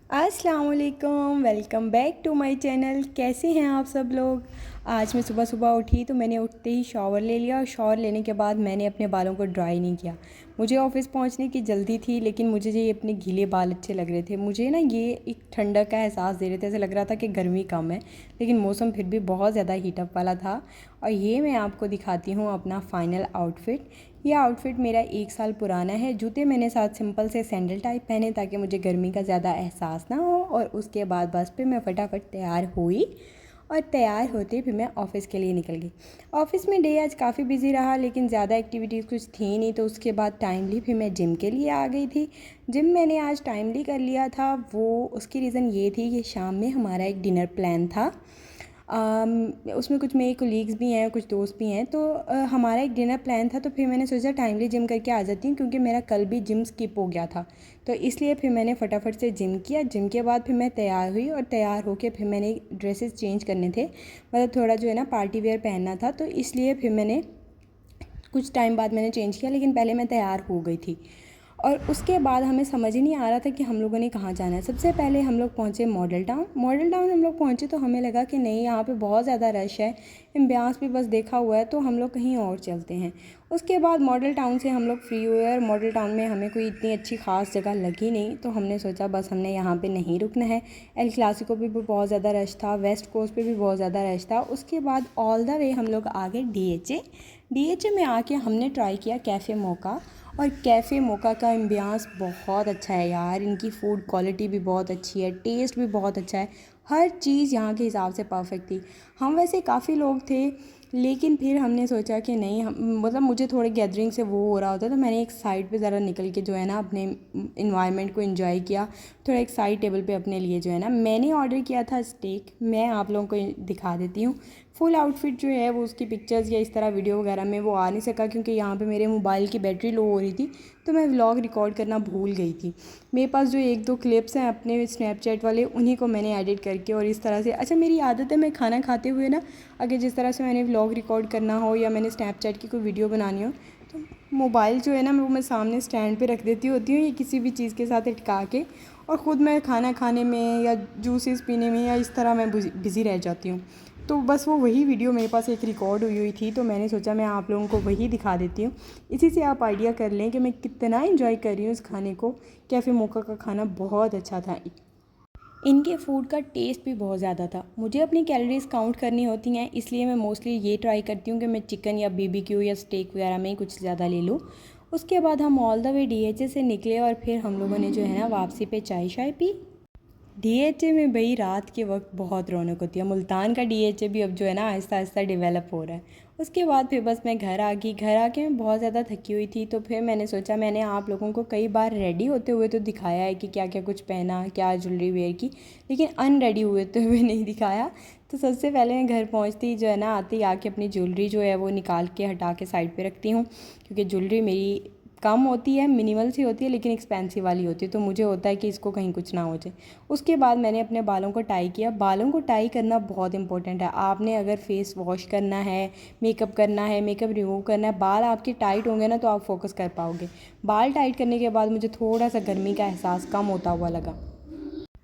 अस्सलाम वालेकुम, welcome back to my channel. कैसे हैं आप सब लोग। आज मैं सुबह सुबह उठी तो मैंने उठते ही शॉवर ले लिया और शॉवर लेने के बाद मैंने अपने बालों को ड्राई नहीं किया। मुझे ऑफ़िस पहुंचने की जल्दी थी, लेकिन मुझे ये अपने गीले बाल अच्छे लग रहे थे। मुझे ना ये एक ठंडक का एहसास दे रहे थे, ऐसे लग रहा था कि गर्मी कम है, लेकिन मौसम फिर भी बहुत ज़्यादा हीटअप वाला था। और ये मैं आपको दिखाती हूँ अपना फ़ाइनल आउटफिट। ये आउटफिट मेरा 1 साल पुराना है। जूते मैंने साथ सिंपल से सैंडल टाइप पहने ताकि मुझे गर्मी का ज़्यादा एहसास ना हो। और उसके बाद बस पे मैं फटाफट तैयार हुई और तैयार होते फिर मैं ऑफ़िस के लिए निकल गई। ऑफ़िस में डे आज काफ़ी बिजी रहा, लेकिन ज़्यादा एक्टिविटीज़ कुछ थी नहीं, तो उसके बाद टाइमली फिर मैं जिम के लिए आ गई थी। जिम मैंने आज टाइमली कर लिया था। वो उसकी रीज़न ये थी कि शाम में हमारा एक डिनर प्लान था। उसमें कुछ मेरे कोलीग्स भी हैं, कुछ दोस्त भी हैं, तो हमारा एक डिनर प्लान था। तो फिर मैंने सोचा टाइमली जिम करके आ जाती हूँ, क्योंकि मेरा कल भी जिम स्किप हो गया था। तो इसलिए फिर मैंने फटाफट से जिम किया। जिम के बाद फिर मैं तैयार हुई और तैयार होके फिर मैंने ड्रेसेस चेंज करने थे, मतलब थोड़ा जो है ना पार्टी वेयर पहनना था, तो इसलिए फिर मैंने कुछ टाइम बाद मैंने चेंज किया, लेकिन पहले मैं तैयार हो गई थी। और उसके बाद हमें समझ ही नहीं आ रहा था कि हम लोगों ने कहाँ जाना है। सबसे पहले हम लोग पहुँचे मॉडल टाउन। मॉडल टाउन हम लोग पहुँचे तो हमें लगा कि नहीं, यहाँ पे बहुत ज़्यादा रश है, एम्बियंस भी बस देखा हुआ है, तो हम लोग कहीं और चलते हैं। उसके बाद मॉडल टाउन से हम लोग फ्री हुए और मॉडल टाउन में हमें कोई इतनी अच्छी ख़ास जगह लगी नहीं, तो हमने सोचा बस हमने यहाँ पे नहीं रुकना है। एल क्लासिको पे भी बहुत ज़्यादा रश था, वेस्ट कोस्ट पे भी बहुत ज़्यादा रश था। उसके बाद ऑल द वे हम लोग आगे DHA में आके हमने ट्राई किया कैफ़े मोका। और कैफ़े मोका का एम्बियंस बहुत अच्छा है यार। इनकी फ़ूड क्वालिटी भी बहुत अच्छी है, टेस्ट भी बहुत अच्छा है, हर चीज़ यहाँ के हिसाब से परफेक्ट थी। हम वैसे काफ़ी लोग थे, लेकिन फिर हमने सोचा कि नहीं, हम मतलब मुझे थोड़े गैदरिंग से वो हो रहा होता, तो मैंने एक साइड पे ज़रा निकल के जो है ना अपने इन्वायरमेंट को एंजॉय किया। थोड़ा एक साइड टेबल पे अपने लिए जो है ना मैंने ऑर्डर किया था स्टेक। मैं आप लोगों को दिखा देती हूँ फुल आउटफिट जो है वो। उसकी पिक्चर्स या इस तरह वीडियो वगैरह में वो आ नहीं सका, क्योंकि यहाँ पे मेरे मोबाइल की बैटरी लो हो रही थी, तो मैं व्लॉग रिकॉर्ड करना भूल गई थी। मेरे पास जो एक दो क्लिप्स हैं अपने स्नैपचैट वाले, उन्हीं को मैंने एडिट करके और इस तरह से, अच्छा मेरी आदत है मैं खाना खाते हुए ना, अगर जिस तरह से मैंने व्लॉग रिकॉर्ड करना हो या मैंने स्नैपचैट की कोई वीडियो बनानी हो, तो मोबाइल जो है ना वो मैं सामने स्टैंड पे रख देती होती हूँ या किसी भी चीज़ के साथ लटका के, और ख़ुद मैं खाना खाने में या जूसेस पीने में या इस तरह मैं बिज़ी रह जाती हूँ। तो बस वो वही वीडियो मेरे पास एक रिकॉर्ड हुई हुई थी, तो मैंने सोचा मैं आप लोगों को वही दिखा देती हूँ। इसी से आप आइडिया कर लें कि मैं कितना एंजॉय कर रही हूँ इस खाने को। कैफ़े मोका का खाना बहुत अच्छा था। इनके फूड का टेस्ट भी बहुत ज़्यादा था। मुझे अपनी कैलोरीज़ काउंट करनी होती हैं, इसलिए मैं मोस्टली ये ट्राई करती हूँ कि मैं चिकन या BBQ या स्टेक वगैरह में ही कुछ ज़्यादा ले लूँ। उसके बाद हम ऑल द वे DHA से निकले और फिर हम लोगों ने जो है ना वापसी पे चाय शाय पी। DHA में भाई रात के वक्त बहुत रौनक होती है। मुल्तान का DHA भी अब जो है ना आहिस्ता आहिस्ता डेवलप हो रहा है। उसके बाद फिर बस मैं घर आ गई। घर आके मैं बहुत ज़्यादा थकी हुई थी, तो फिर मैंने सोचा, मैंने आप लोगों को कई बार रेडी होते हुए तो दिखाया है कि क्या क्या कुछ पहना, क्या ज्वेलरी वेयर की, लेकिन अनरेडी होते हुए नहीं दिखाया। तो सबसे पहले मैं घर पहुंचती जो है ना आते ही आके अपनी ज्वेलरी जो है वो निकाल के हटा के साइड पे रखती हूँ, क्योंकि ज्वेलरी मेरी कम होती है, मिनिमल सी होती है, लेकिन एक्सपेंसिव वाली होती है, तो मुझे होता है कि इसको कहीं कुछ ना हो जाए। उसके बाद मैंने अपने बालों को टाई किया। बालों को टाई करना बहुत इंपॉर्टेंट है। आपने अगर फेस वॉश करना है, मेकअप करना है, मेकअप रिमूव करना है, बाल आपके टाइट होंगे ना तो आप फोकस कर पाओगे। बाल टाइट करने के बाद मुझे थोड़ा सा गर्मी का एहसास कम होता हुआ लगा।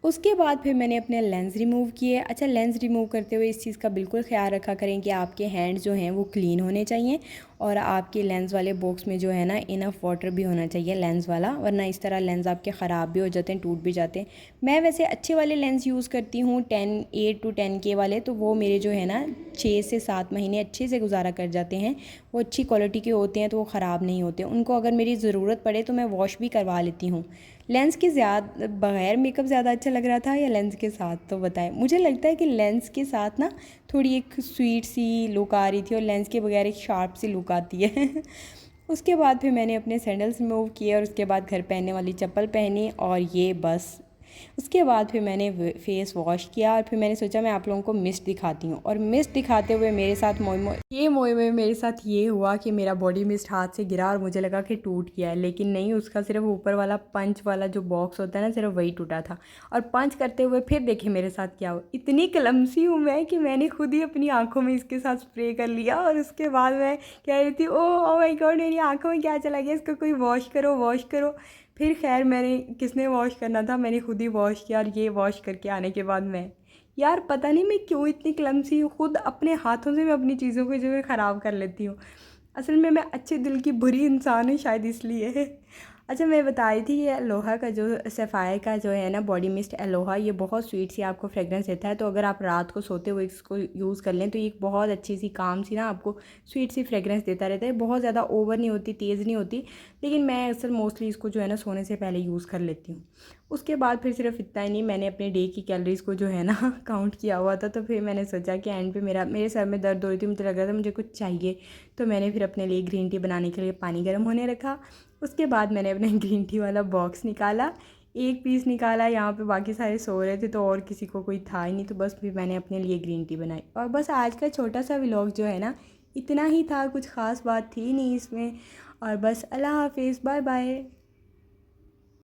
उसके बाद फिर मैंने अपने लेंस रिमूव किए। अच्छा, लेंस रिमूव करते हुए इस चीज़ का बिल्कुल ख्याल रखा करें कि आपके हैंड्स जो हैं वो क्लीन होने चाहिए, और आपके लेंस वाले बॉक्स में जो है ना इनफ वाटर भी होना चाहिए लेंस वाला, वरना इस तरह लेंस आपके ख़राब भी हो जाते हैं, टूट भी जाते हैं। मैं वैसे अच्छे वाले लेंस यूज़ करती हूँ, 8 to 10K वाले, तो वो मेरे जो है ना 6 से 7 महीने अच्छे से गुजारा कर जाते हैं। वो अच्छी क्वालिटी के होते हैं, तो वो ख़राब नहीं होते। उनको अगर मेरी ज़रूरत पड़े तो मैं वॉश भी करवा लेती हूँ। लेंस के ज़्यादा बग़ैर मेकअप ज़्यादा अच्छा लग रहा था या लेंस के साथ, तो बताएं। मुझे लगता है कि लेंस के साथ ना थोड़ी एक स्वीट सी लुक आ रही थी, और लेंस के बगैर एक शार्प सी लुक आती है। उसके बाद फिर मैंने अपने सैंडल्स रिमूव किए और उसके बाद घर पहनने वाली चप्पल पहनी, और ये बस। उसके बाद फिर मैंने फेस वॉश किया, और फिर मैंने सोचा मैं आप लोगों को मिस्ट दिखाती हूँ। और मिस्ट दिखाते हुए मेरे साथ मोए में मेरे साथ ये हुआ कि मेरा बॉडी मिस्ट हाथ से गिरा और मुझे लगा कि टूट गया है, लेकिन नहीं, उसका सिर्फ ऊपर वाला पंच वाला जो बॉक्स होता है ना, सिर्फ वही टूटा था। और पंच करते हुए फिर देखे मेरे साथ क्या हुआ। इतनी क्लमसी हूँ मैं कि मैंने खुद ही अपनी आँखों में इसके साथ स्प्रे कर लिया, और उसके बाद मैं कह रही थी, ओ माय गॉड, मेरी आँखों में क्या चला गया, इसको कोई वॉश करो वॉश करो। फिर खैर मैंने किसने वॉश करना था, मैंने खुद ही वॉश किया। और ये वॉश करके आने के बाद मैं, यार पता नहीं मैं क्यों इतनी क्लमसी हूँ, खुद अपने हाथों से मैं अपनी चीज़ों को जो है ख़राब कर लेती हूँ। असल में मैं अच्छे दिल की बुरी इंसान हूँ शायद इसलिए। अच्छा मैं बता रही थी, ये अलोहा का जो सफ़ायर का जो है ना बॉडी मिस्ट अलोहा, ये बहुत स्वीट सी आपको फ्रेगरेंस देता है। तो अगर आप रात को सोते हुए इसको यूज़ कर लें तो ये एक बहुत अच्छी सी काम सी ना आपको स्वीट सी फ्रेगरेंस देता रहता है। बहुत ज़्यादा ओवर नहीं होती, तेज़ नहीं होती, लेकिन मैं अक्सर मोस्टली इसको जो है ना सोने से पहले यूज़ कर लेती हूँ। उसके बाद फिर सिर्फ इतना ही नहीं, मैंने अपने डे की कैलोरीज़ को जो है ना काउंट किया हुआ था। तो फिर मैंने सोचा कि एंड पे मेरे सर में दर्द हो रही थी, मुझे लग रहा था मुझे कुछ चाहिए। तो मैंने फिर अपने लिए ग्रीन टी बनाने के लिए पानी गर्म होने रखा। उसके बाद मैंने अपने ग्रीन टी वाला बॉक्स निकाला, एक पीस निकाला। यहाँ पे बाकी सारे सो रहे थे तो और किसी को कोई था ही नहीं, तो बस फिर मैंने अपने लिए ग्रीन टी बनाई। और बस आज का छोटा सा व्लॉग जो है ना इतना ही था, कुछ ख़ास बात थी नहीं इसमें। और बस अल्लाह हाफिज़, बाय बाय।